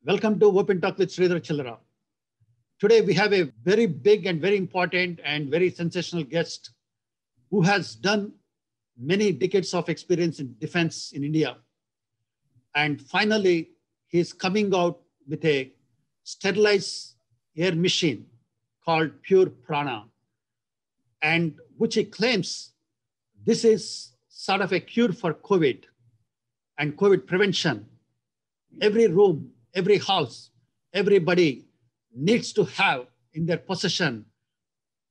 Welcome to Open Talk with Sridhar Chillara. Today we have a very big and very important and very sensational guest who has done many decades of experience in defense in India. And finally, he is coming out with a sterilized air machine called Pure Prana, and which he claims this is sort of a cure for COVID and COVID prevention. Every room, every house, everybody needs to have in their possession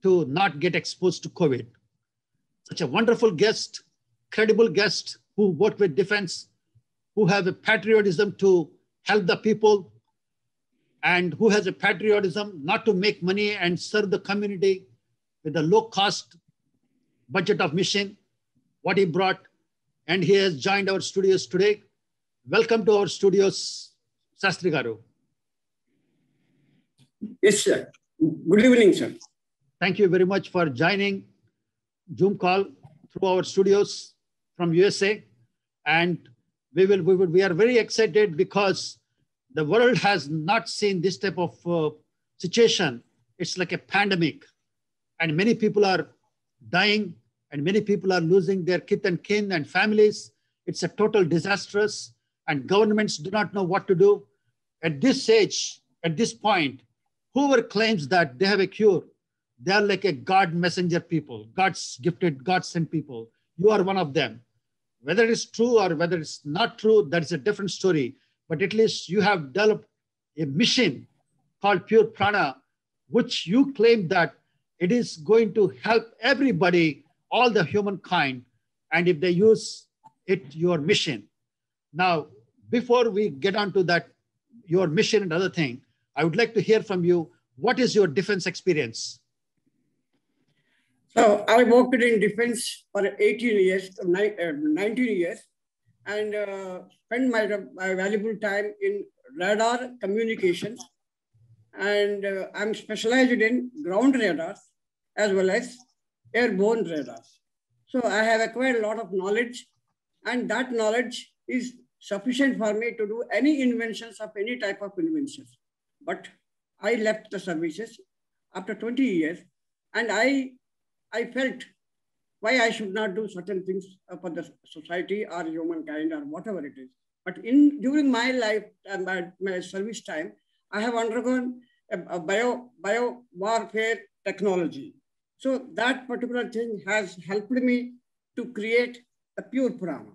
to not get exposed to COVID. Such a wonderful guest, credible guest who work with defense, who have a patriotism to help the people, and who has a patriotism not to make money and serve the community with a low cost budget of mission, what he brought. And he has joined our studios today. Welcome to our studios, Sastry Garu. Yes, sir. Good evening, sir. Thank you very much for joining Zoom call through our studios from USA. And we are very excited because the world has not seen this type of situation. It's like a pandemic, and many people are dying, and many people are losing their kith and kin and families. It's a total disastrous, and governments do not know what to do. At this age, at this point, whoever claims that they have a cure, they are like a God messenger people, God's gifted, God sent people. You are one of them. Whether it's true or whether it's not true, that is a different story. But at least you have developed a mission called Pure Prana, which you claim that it is going to help everybody, all the humankind, and if they use it, your mission. Now, before we get on to that, your mission and other thing, I would like to hear from you, what is your defense experience? So I worked in defense for 18 years, 19 years, and spent my valuable time in radar communications. And I'm specialized in ground radars as well as airborne radars. So I have acquired a lot of knowledge, and that knowledge is sufficient for me to do any inventions of any type of inventions. But I left the services after 20 years, and I felt why I should not do certain things for the society or humankind or whatever it is. But during my life and my service time, I have undergone a bio warfare technology. So that particular thing has helped me to create a Pure Prana.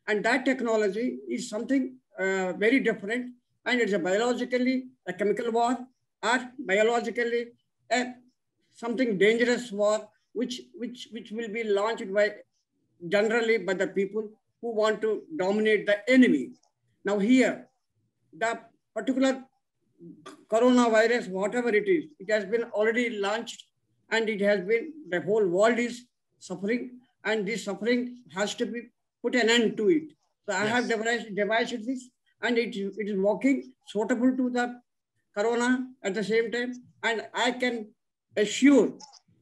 And that technology is something very different, and it's a biologically a chemical war, or biologically something dangerous war, which will be launched generally by the people who want to dominate the enemy. Now here, the particular coronavirus, whatever it is, it has been already launched, and it has been, the whole world is suffering, and this suffering has to be put an end to it. So I have devised this, and it is working suitable to the corona at the same time. And I can assure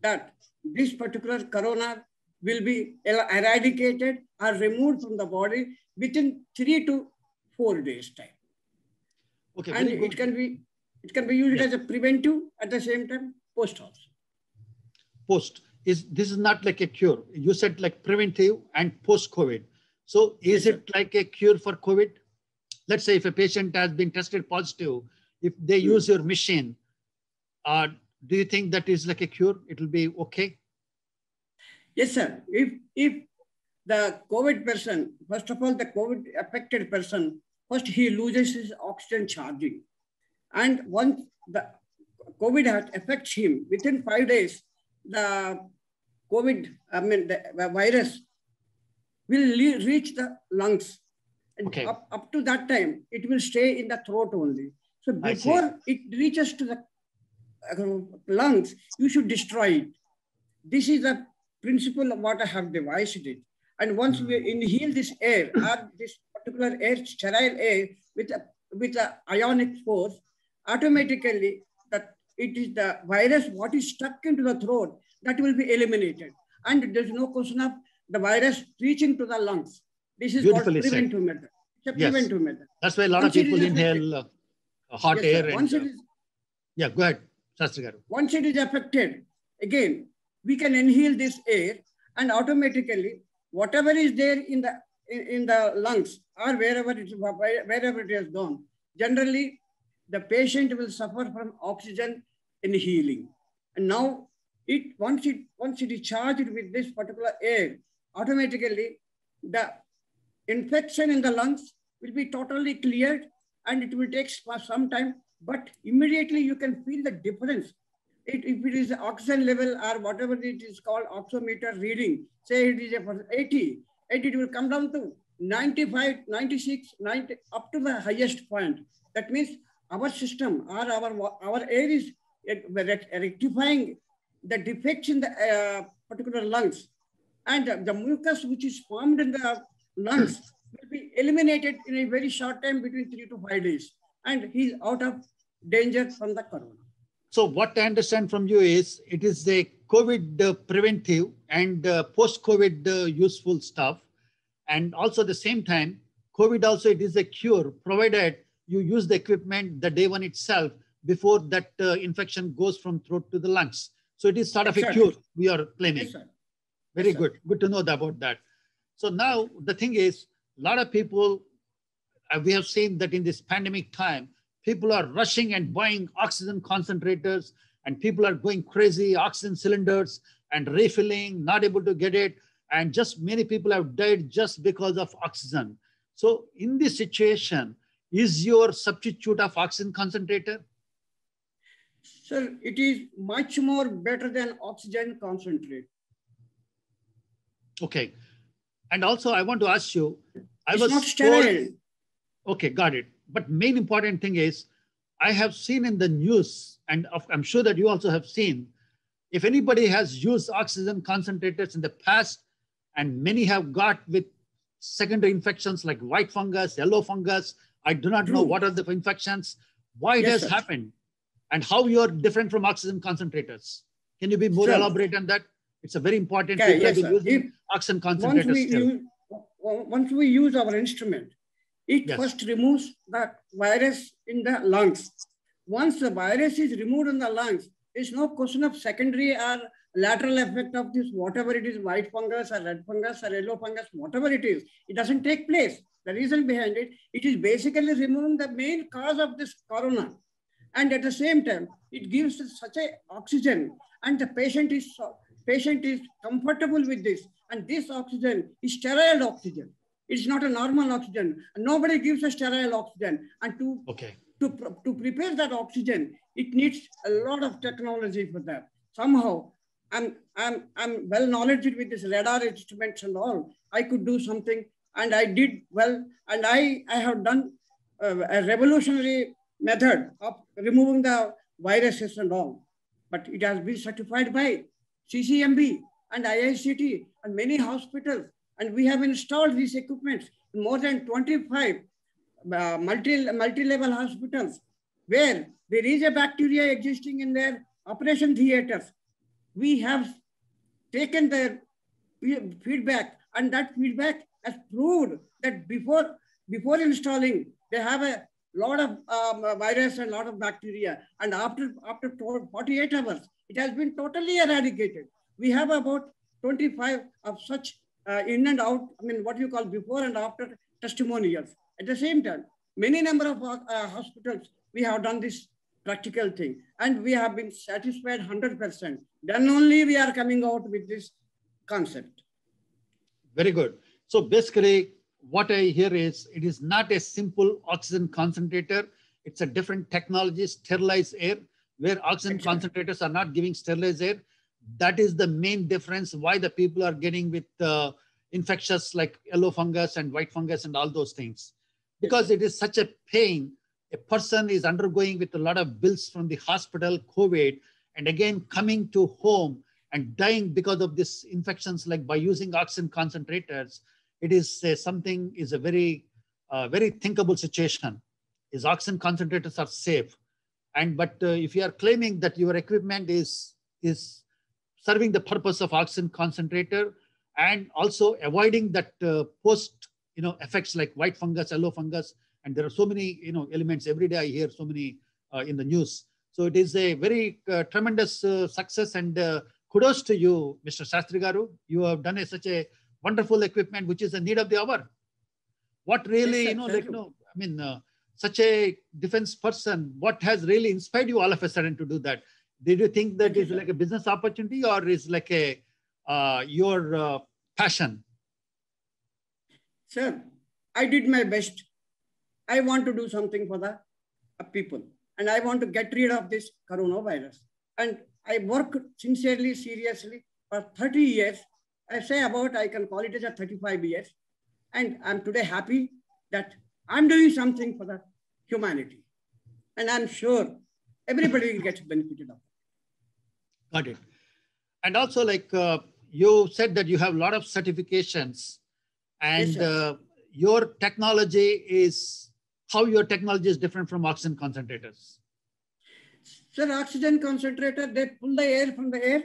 that this particular corona will be eradicated or removed from the body within 3 to 4 days time. Okay, and it can be used as a preventive at the same time, post also. Post. This is not like a cure. You said like preventive and post-COVID. So is it like a cure for COVID? Let's say if a patient has been tested positive, if they use your machine, do you think that is like a cure? It will be okay? Yes, sir. If the COVID person, first of all, the COVID affected person, first he loses his oxygen charging. And once the COVID affects him, within 5 days, the virus will reach the lungs. And okay. Up to that time, it will stay in the throat only. So before it reaches to the lungs, you should destroy it. This is the principle of what I have devised it. And once we inhale this air, or this particular air, sterile air, with a ionic force, automatically it is the virus what is stuck into the throat that will be eliminated. And there's no question of the virus reaching to the lungs. This is called preventive method. It's a preventive method. That's why a lot of people inhale hot Yes, air. sir. And, Once it is, yeah, go ahead, Shastri Garu. once it is affected, again, we can inhale this air and automatically whatever is there in the lungs or wherever it has gone, generally the patient will suffer from oxygen inhaling. And now once it is charged with this particular air, automatically the infection in the lungs will be totally cleared, and it will take some time, but immediately you can feel the difference. If it is oxygen level or whatever it is called oximeter reading, say it is 80, it will come down to 95, 96, 90, up to the highest point. That means our system or our air is rectifying the defects in the particular lungs, and the mucus which is formed in the lungs will be eliminated in a very short time, between 3 to 5 days, and he's out of danger from the corona. So what I understand from you is it is a COVID preventive and post-COVID useful stuff. And also at the same time, COVID also, it is a cure, provided you use the equipment the day one itself before that infection goes from throat to the lungs. So it is sort of a cure we are claiming. Yes, sir. Very good. Good to know about that. So now the thing is, a lot of people, we have seen that in this pandemic time, people are rushing and buying oxygen concentrators, and people are going crazy, oxygen cylinders and refilling, not able to get it. And just many people have died just because of oxygen. So in this situation, is your substitute of oxygen concentrator? Sir, it is much more better than oxygen concentrate. Okay. And also I want to ask you, It's not sterile. Okay, got it. But main important thing is, I have seen in the news, and I'm sure that you also have seen, if anybody has used oxygen concentrators in the past, and many have got with secondary infections like white fungus, yellow fungus, I do not know what are the infections, why it has happened, and how you are different from oxygen concentrators. Can you be more elaborate on that? It's a very important thing. Yes, using oxygen concentrators. Once we use our instrument, it first removes the virus in the lungs. Once the virus is removed in the lungs, there's no question of secondary or lateral effect of this, whatever it is, white fungus or red fungus or yellow fungus, whatever it is, it doesn't take place. The reason behind it, it is basically removing the main cause of this corona. And at the same time, it gives such a oxygen, and the patient is comfortable with this. And this oxygen is sterile oxygen. It's not a normal oxygen. Nobody gives a sterile oxygen. And to prepare that oxygen, it needs a lot of technology for that. Somehow, I'm well knowledgeable with this radar instruments and all. I could do something, and I did well. And I have done a revolutionary method of removing the viruses and all. But it has been certified by CCMB and IICT and many hospitals. And we have installed these equipments in more than 25 multi-level hospitals where there is a bacteria existing in their operation theaters. We have taken their feedback, and that feedback has proved that before installing, they have a lot of virus and a lot of bacteria. And after 48 hours, it has been totally eradicated. We have about 25 of such in and out, what you call before and after testimonials. At the same time, many number of hospitals, we have done this practical thing, and we have been satisfied 100%. Then only we are coming out with this concept. Very good. So basically, what I hear is, it is not a simple oxygen concentrator. It's a different technology, sterilized air, where oxygen concentrators are not giving sterilized air. That is the main difference why the people are getting with infectious like yellow fungus and white fungus and all those things. Because it is such a pain. A person is undergoing with a lot of bills from the hospital, COVID, and again coming to home and dying because of these infections, like by using oxygen concentrators. It is something is a very, very thinkable situation. Is oxygen concentrators are safe. But if you are claiming that your equipment is serving the purpose of oxygen concentrator and also avoiding that post effects like white fungus, yellow fungus, And there are so many, elements. Every day I hear so many in the news. So it is a very tremendous success, and kudos to you, Mr. Shastri Garu. You have done such a wonderful equipment, which is the need of the hour. What really, Yes, such a defense person, what has really inspired you all of a sudden to do that? Did you think that is like a business opportunity, or is like a your passion? Sir, I did my best. I want to do something for the people, and I want to get rid of this coronavirus. And I work sincerely, seriously for 30 years. I say about, I can call it as a 35 years. And I'm today happy that I'm doing something for the humanity. And I'm sure everybody will get benefited of it. Got it. And also, like you said that you have a lot of certifications, and Yes, your technology is, how your technology is different from oxygen concentrators. sir, oxygen concentrator, they pull the air from the air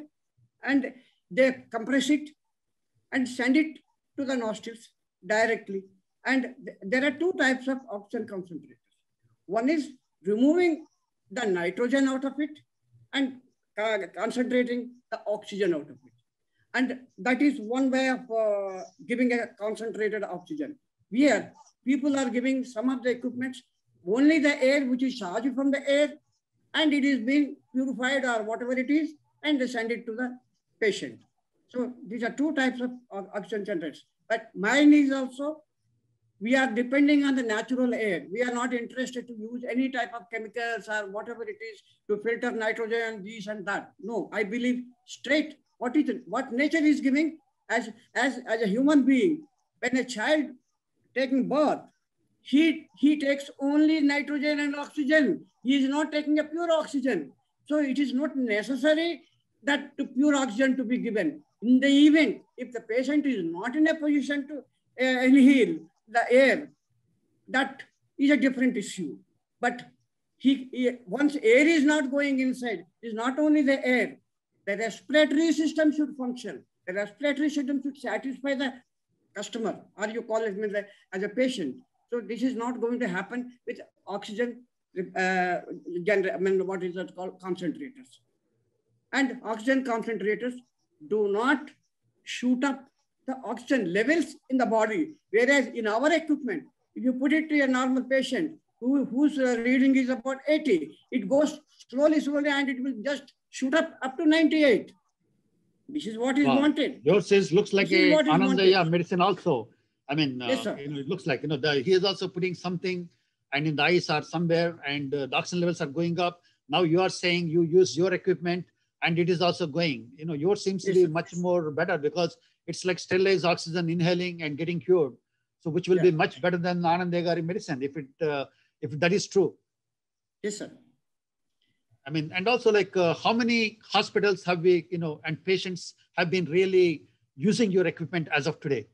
and they compress it and send it to the nostrils directly. And there are two types of oxygen concentrators. One is removing the nitrogen out of it and concentrating the oxygen out of it. And that is one way of giving a concentrated oxygen. Here, people are giving some of the equipments, only the air which is charged from the air, and it is being purified or whatever it is, and they send it to the patient. So these are two types of oxygen generators. But mine is also, we are depending on the natural air. We are not interested to use any type of chemicals or whatever it is to filter nitrogen, this and that. No, I believe straight what nature is giving as a human being. When a child taking birth, he takes only nitrogen and oxygen. He is not taking a pure oxygen. So it is not necessary that pure oxygen to be given. In the event, if the patient is not in a position to inhale the air, that is a different issue. But once air is not going inside, it is not only the air, the respiratory system should function. The respiratory system should satisfy the customer, or you call it as a patient. So this is not going to happen with oxygen, what is that called, concentrators. And oxygen concentrators do not shoot up the oxygen levels in the body. Whereas in our equipment, if you put it to a normal patient whose reading is about 80, it goes slowly, and it will just shoot up to 98. This is what is wanted. Yours looks like a Anandaya medicine also. I mean, yes, it looks like, he is also putting something, and in the eyes are somewhere, and the oxygen levels are going up. Now you are saying you use your equipment and it is also going. Yours seems to be much more better, because it's like sterilized oxygen, inhaling and getting cured. So which will be much better than Anandaya medicine, if that is true. Yes, sir. I mean, and also, like how many hospitals have we, and patients have been really using your equipment as of today?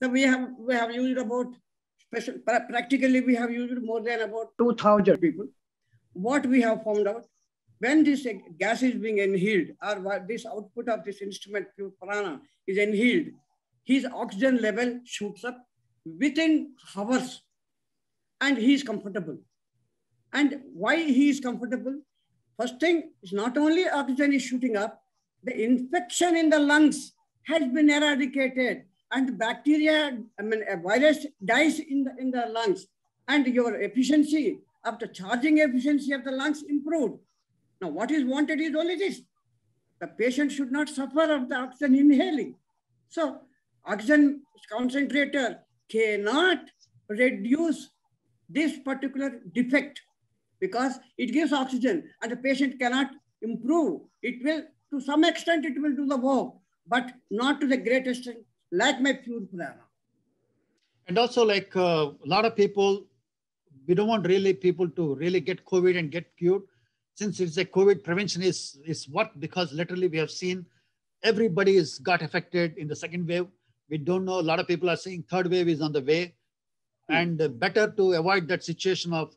So we have used about, practically we have used more than about 2,000 people. What we have found out, when this gas is being inhaled, or this output of this instrument, pure prana, is inhaled, his oxygen level shoots up within hours, and he is comfortable. And why he is comfortable? First thing is, not only oxygen is shooting up, the infection in the lungs has been eradicated, and the bacteria, a virus dies in the lungs, and your efficiency of the charging efficiency of the lungs improved. Now, what is wanted is only this: the patient should not suffer of the oxygen inhaling. So, oxygen concentrator cannot reduce this particular defect, because it gives oxygen and the patient cannot improve. It will, to some extent, it will do the work, but not to the greatest extent, like my pure prana. And also, like a lot of people, we don't want really people to really get COVID and get cured. Since it's a COVID, prevention is what, because literally we have seen everybody has got affected in the second wave. We don't know, a lot of people are saying third wave is on the way. And better to avoid that situation of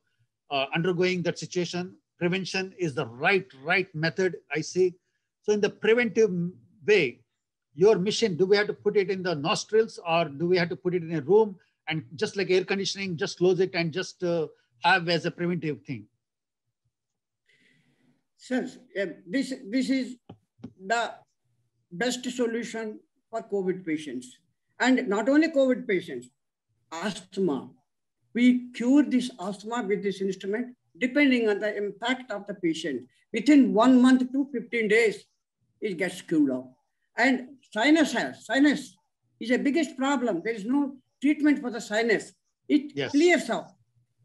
undergoing that situation. Prevention is the right method, I see. So in the preventive way, your mission, do we have to put it in the nostrils, or do we have to put it in a room and just like air conditioning, just close it and just have as a preventive thing? Sir, this is the best solution for COVID patients. And not only COVID patients, asthma. We cure this asthma with this instrument depending on the impact of the patient. Within 1 month to 15 days, it gets cured off. And sinus is the biggest problem. There is no treatment for the sinus. It clears off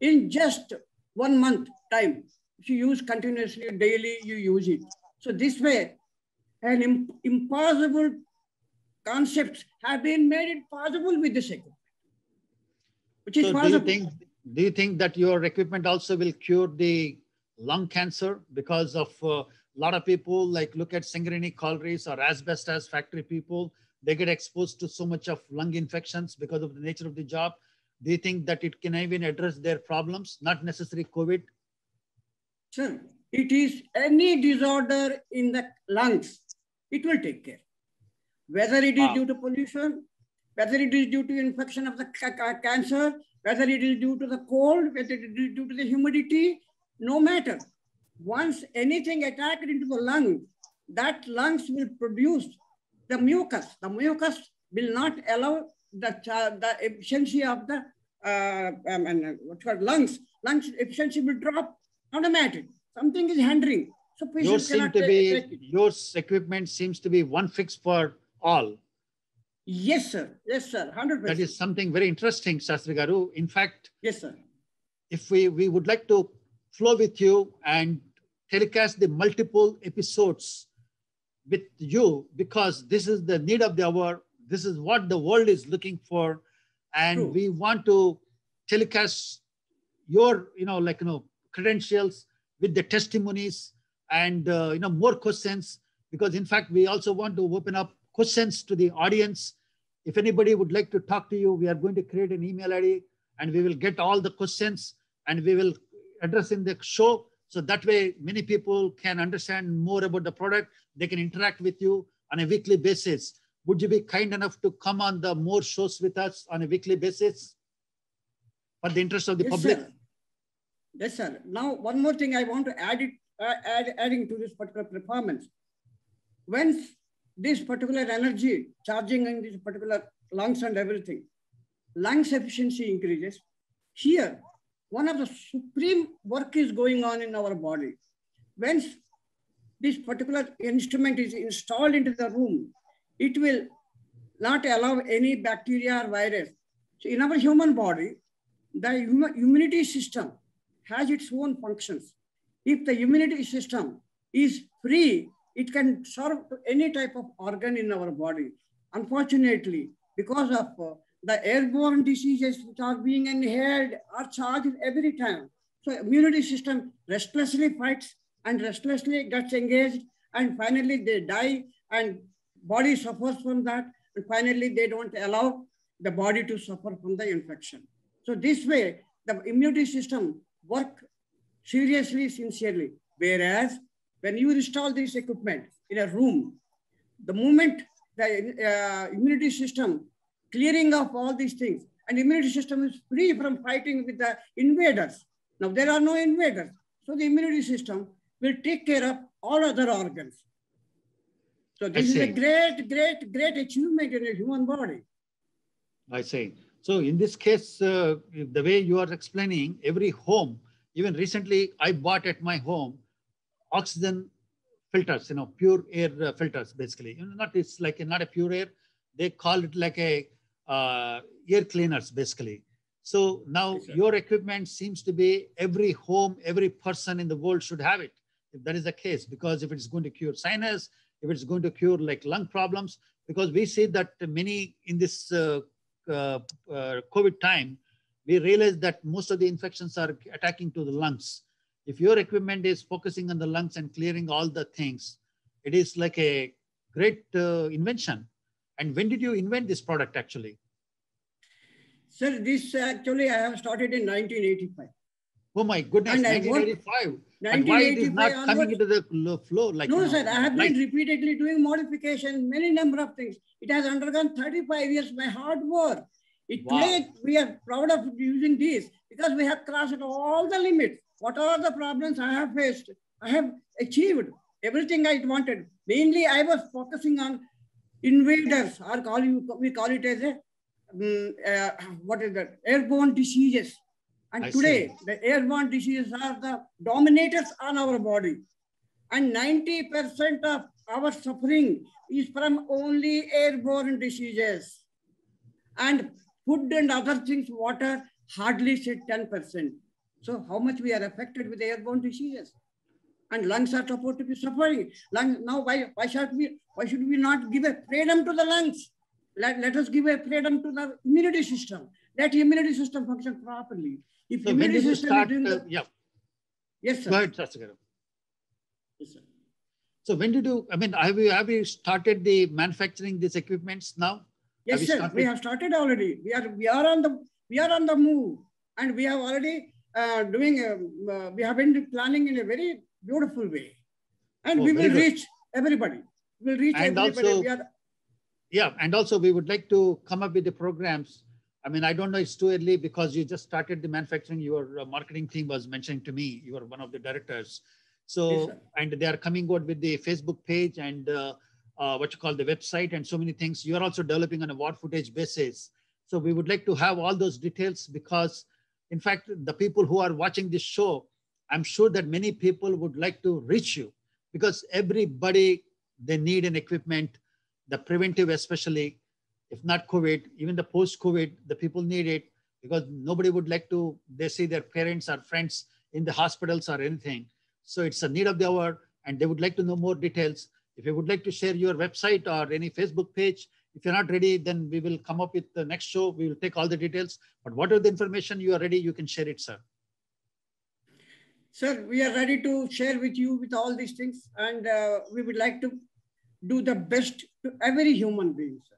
in just 1 month time. If you use continuously, daily, you use it. So this way, an impossible concepts have been made it possible with this equipment, which is possible. Do you think that your equipment also will cure the lung cancer? Because of a lot of people, like look at Singareni collieries or asbestos factory people, they get exposed to so much of lung infections because of the nature of the job. Do you think that it can even address their problems, not necessarily COVID? Sir, it is any disorder in the lungs, it will take care. Whether it is due to pollution, whether it is due to infection of the cancer, whether it is due to the cold, whether it is due to the humidity, no matter. Once anything attacked into the lung, that lungs will produce the mucus. The mucus will not allow the efficiency of the lungs. Lungs efficiency will drop automatic. Something is hindering. So your equipment seems to be one fix for all. Yes, sir. Yes, sir. 100%. That is something very interesting, Shastri Garu. In fact, yes, sir. If we would like to flow with you and telecast the multiple episodes with you, because this is the need of the hour. This is what the world is looking for. And we want to telecast your, credentials with the testimonies and, more questions, because in fact, we also want to open up questions to the audience. If anybody would like to talk to you, we are going to create an email ID and we will get all the questions and we will address in the show. So that way, many people can understand more about the product. They can interact with you on a weekly basis. Would you be kind enough to come on the more shows with us on a weekly basis for the interest of the public? Sir. Yes, sir. Now, one more thing I want to adding to this particular performance. When this particular energy charging in this particular lungs and everything, lungs efficiency increases. Here, one of the supreme work is going on in our body. When this particular instrument is installed into the room, it will not allow any bacteria or virus. So in our human body, the immunity system has its own functions. If the immunity system is free, it can serve any type of organ in our body. Unfortunately, because of the airborne diseases which are being inhaled are charged every time. So immunity system restlessly fights and restlessly gets engaged, and finally they die and body suffers from that, and finally they don't allow the body to suffer from the infection. So this way, the immunity system work seriously, sincerely. Whereas when you install this equipment in a room, the moment the immunity system clearing of all these things, and immunity system is free from fighting with the invaders. Now there are no invaders. So the immunity system will take care of all other organs. So this is a great achievement in a human body. I see. So in this case, the way you are explaining, every home, even recently I bought at my home oxygen filters, pure air filters, basically. It's like not a pure air. They call it like a air cleaners, basically. So now your equipment seems to be every home, every person in the world should have it, if that is the case, because if it's going to cure sinus, if it's going to cure like lung problems, because we see that many in this COVID time, we realize that most of the infections are attacking to the lungs. If your equipment is focusing on the lungs and clearing all the things, it is like a great invention. And when did you invent this product actually? Sir, this actually I have started in 1985. Oh my goodness, and 1985. And why it is not coming into the flow? No, sir, I have been repeatedly doing modifications, many number of things. It has undergone 35 years, my hard work. Today, we are proud of using these because we have crossed all the limits. What are the problems I have faced? I have achieved everything I wanted. Mainly, I was focusing on invaders, or we call it as what is that? Airborne diseases. And today, the airborne diseases are the dominators on our body. And 90% of our suffering is from only airborne diseases. And food and other things, water, hardly say 10%. So how much we are affected with airborne diseases? And lungs are supposed to be suffering. Now, why should we not give a freedom to the lungs? Let us give a freedom to the immunity system. Let the immunity system function properly. If so immunity system start, is doing yes, sir. Go ahead, Shastri Garu. Yes, sir. So when did you, I mean, have you started the manufacturing these equipments now? Yes, sir. We have started already. We are on the move, and we have already we have been planning in a very beautiful way, and we will reach everybody. We will reach and everybody. Also, and also we would like to come up with the programs. I mean, I don't know, it's too early because you just started the manufacturing. Your marketing team was mentioning to me, you are one of the directors. So, yes, and they are coming out with the Facebook page and what you call the website and so many things. You are also developing on a war footage basis. So we would like to have all those details because, in fact, the people who are watching this show, I'm sure that many people would like to reach you because everybody, they need an equipment, the preventive especially, if not COVID, even the post-COVID, the people need it because nobody would like to, they see their parents or friends in the hospitals or anything. So it's a need of the hour and they would like to know more details. If you would like to share your website or any Facebook page, if you're not ready, then we will come up with the next show. We will take all the details, but whatever the information you are ready, you can share it, sir. Sir, we are ready to share with you with all these things. And we would like to do the best to every human being, sir.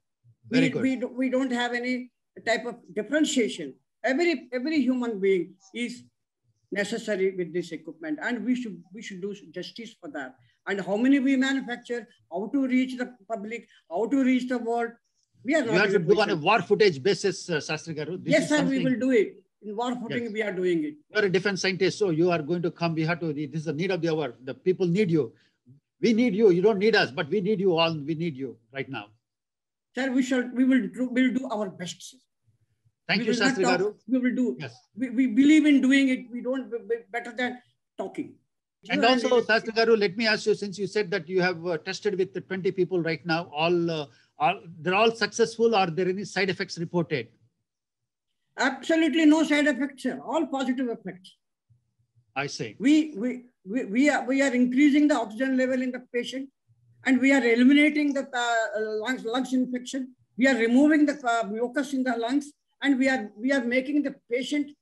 Very good. We don't have any type of differentiation. Every human being is necessary with this equipment, and we should do justice for that. And how many we manufacture, how to reach the public, how to reach the world. We are not. You have to do on a war footage basis, Shastri Garu. Yes, sir, we will do it. In war footage, yes. We are doing it. You are a defense scientist, so you are going to come. We have to. This is the need of the hour. The people need you. We need you. You don't need us, but we need you all. We need you right now. Sir, we will do our best. Thank you, Shastri Garu. We will do. Yes. We believe in doing it. We don't better than talking. And also, Shastri Garu, let me ask you, since you said that you have tested with the 20 people right now, they're all successful. Are there any side effects reported? Absolutely no side effects, sir. All positive effects. I see. We are increasing the oxygen level in the patient, and we are eliminating the lungs infection. We are removing the mucus in the lungs, and we are making the patient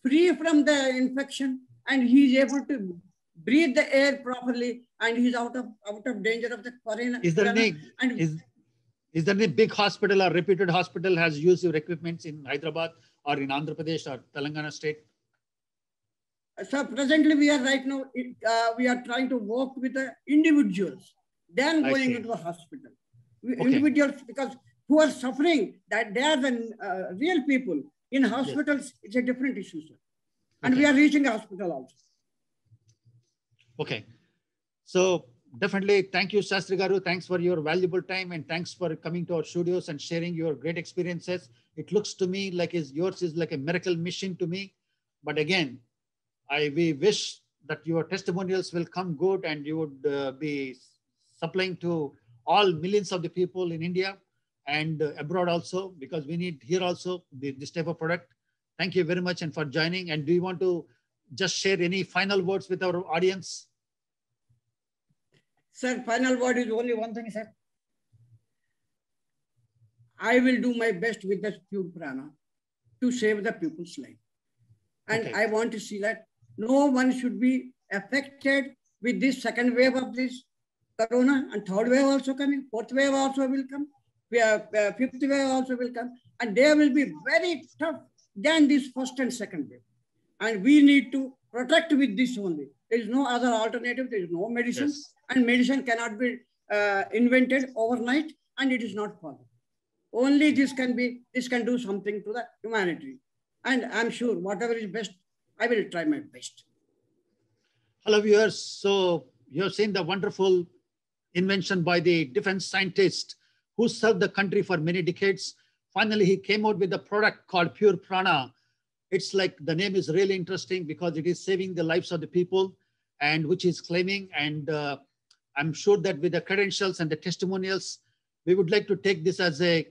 free from the infection, and he is able to breathe the air properly, and he's out of danger of the corona. Is there any big hospital or reputed hospital has used your equipments in Hyderabad or in Andhra Pradesh or Telangana state? So presently we are right now, we are trying to work with the individuals, then going into a hospital. Individuals, because who are suffering, that they are the real people. In hospitals, yes. It's a different issue, sir. And we are reaching a hospital also. Okay. So definitely, thank you, Shastri Garu. Thanks for your valuable time and thanks for coming to our studios and sharing your great experiences. It looks to me like yours is like a miracle mission to me. But again, we wish that your testimonials will come good and you would be supplying to all millions of the people in India and abroad also, because we need here also this type of product. Thank you very much and for joining. And do you want to just share any final words with our audience? Sir, final word is only one thing, sir. I will do my best with the pure prana to save the people's life. And I want to see that no one should be affected with this second wave of this corona, and third wave also coming, fourth wave also will come, fifth wave also will come, and they will be very tough than this first and second wave. And we need to protect with this only. There is no other alternative. There is no medicine. Yes. And medicine cannot be invented overnight, and it is not possible. Only this can do something to the humanity. And I'm sure whatever is best, I will try my best. Hello, viewers. So you have seen the wonderful invention by the defense scientist who served the country for many decades. Finally, he came out with a product called Pure Prana. It's like the name is really interesting because it is saving the lives of the people, and which is claiming. And I'm sure that with the credentials and the testimonials, we would like to take this as a,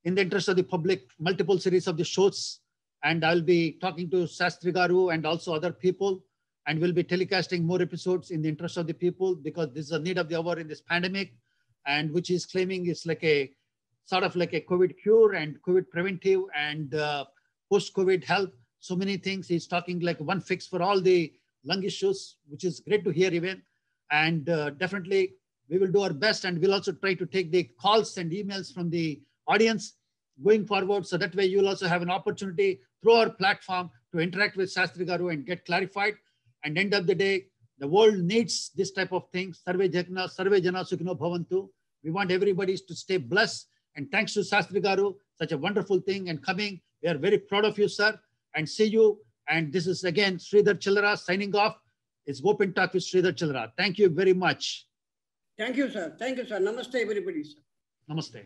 in the interest of the public, multiple series of the shows. And I'll be talking to Sastry Garu and also other people, and we'll be telecasting more episodes in the interest of the people, because this is a need of the hour in this pandemic, and which is claiming is like a sort of like a COVID cure and COVID preventive and post-COVID health. So many things. He's talking like one fix for all the lung issues, which is great to hear even. And definitely we will do our best, and we'll also try to take the calls and emails from the audience going forward. So that way you will also have an opportunity through our platform to interact with Sastry Garu and get clarified. And end of the day, the world needs this type of things. Sarve Jana Sukhino Bhavantu. We want everybody to stay blessed. And thanks to Sastry Garu, such a wonderful thing and coming. We are very proud of you, sir, and see you. And this is again Sridhar Chillara signing off. It's Open Talk with Sridhar Chillara. Thank you very much. Thank you, sir. Thank you, sir. Namaste, everybody, sir. Namaste.